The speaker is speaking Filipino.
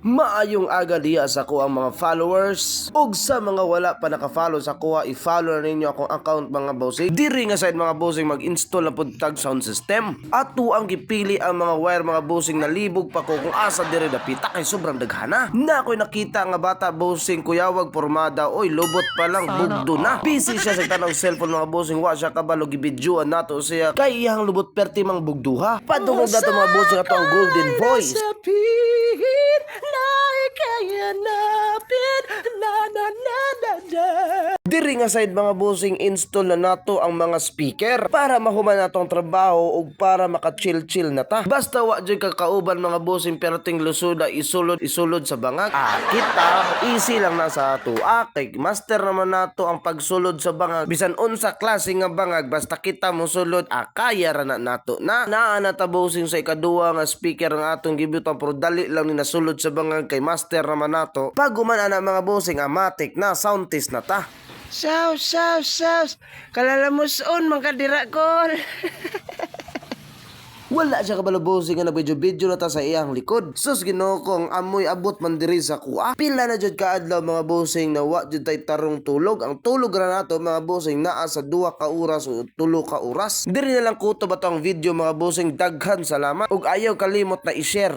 Maayong aga diya sa ko ang mga followers ug sa mga wala pa naka-follow sa kuha, i-follow na ninyo akong account mga bossing. Diri nga side mga bossing mag-install na pud tag sound system. Ato ang gipili ang mga wire mga bossing, nalibog pa ko kung asa diri dapita kay sobrang daghana. Na ako'y nakita nga bata bossing kuyawag pormada, oy lubot pa lang bugdo na. Busy siya sa tanang cellphone mga bossing, wa siya kabalo gibidyoan nato siya kay iyang lubot perti mang bugduha. Padungog nato mga bossing ato ang golden voice. Diri nga side mga bossing, install na nato ang mga speaker para mahuman natong trabaho ug para maka-chill-chill na ta. Basta wa jud kakauban mga bossing pero ting lusuda isulod sa bangag. Kita easy lang na sa ato. Kay master naman nato ang pagsulod sa bangag. Bisan unsa klase nga bangag basta kita mo sulod, kaya ra na nato. Naa na ta bossing sa ikaduha nga speaker nga atong gibutan pero dali lang ni nasulod sa bangag kay master naman nato. Pag human ana mga bossing, amatic na sound test na ta. Saus. Kalalamuson, mangkadira kol. Wala siya kabalo bossing nga nabidyo-bidyo na ta sa iyang likod. Sus Ginoo ko, ang amoy abot man diri sa kuha. Pila na jud kaadlaw mga bossing na wa jud tay tarong tulog. Ang tulog ra nato mga bossing naa sa 2 ka oras o 3 ka oras. Diri na lang kuto ba to ang video mga bossing. Daghan salamat ug ayaw kalimot na i-share.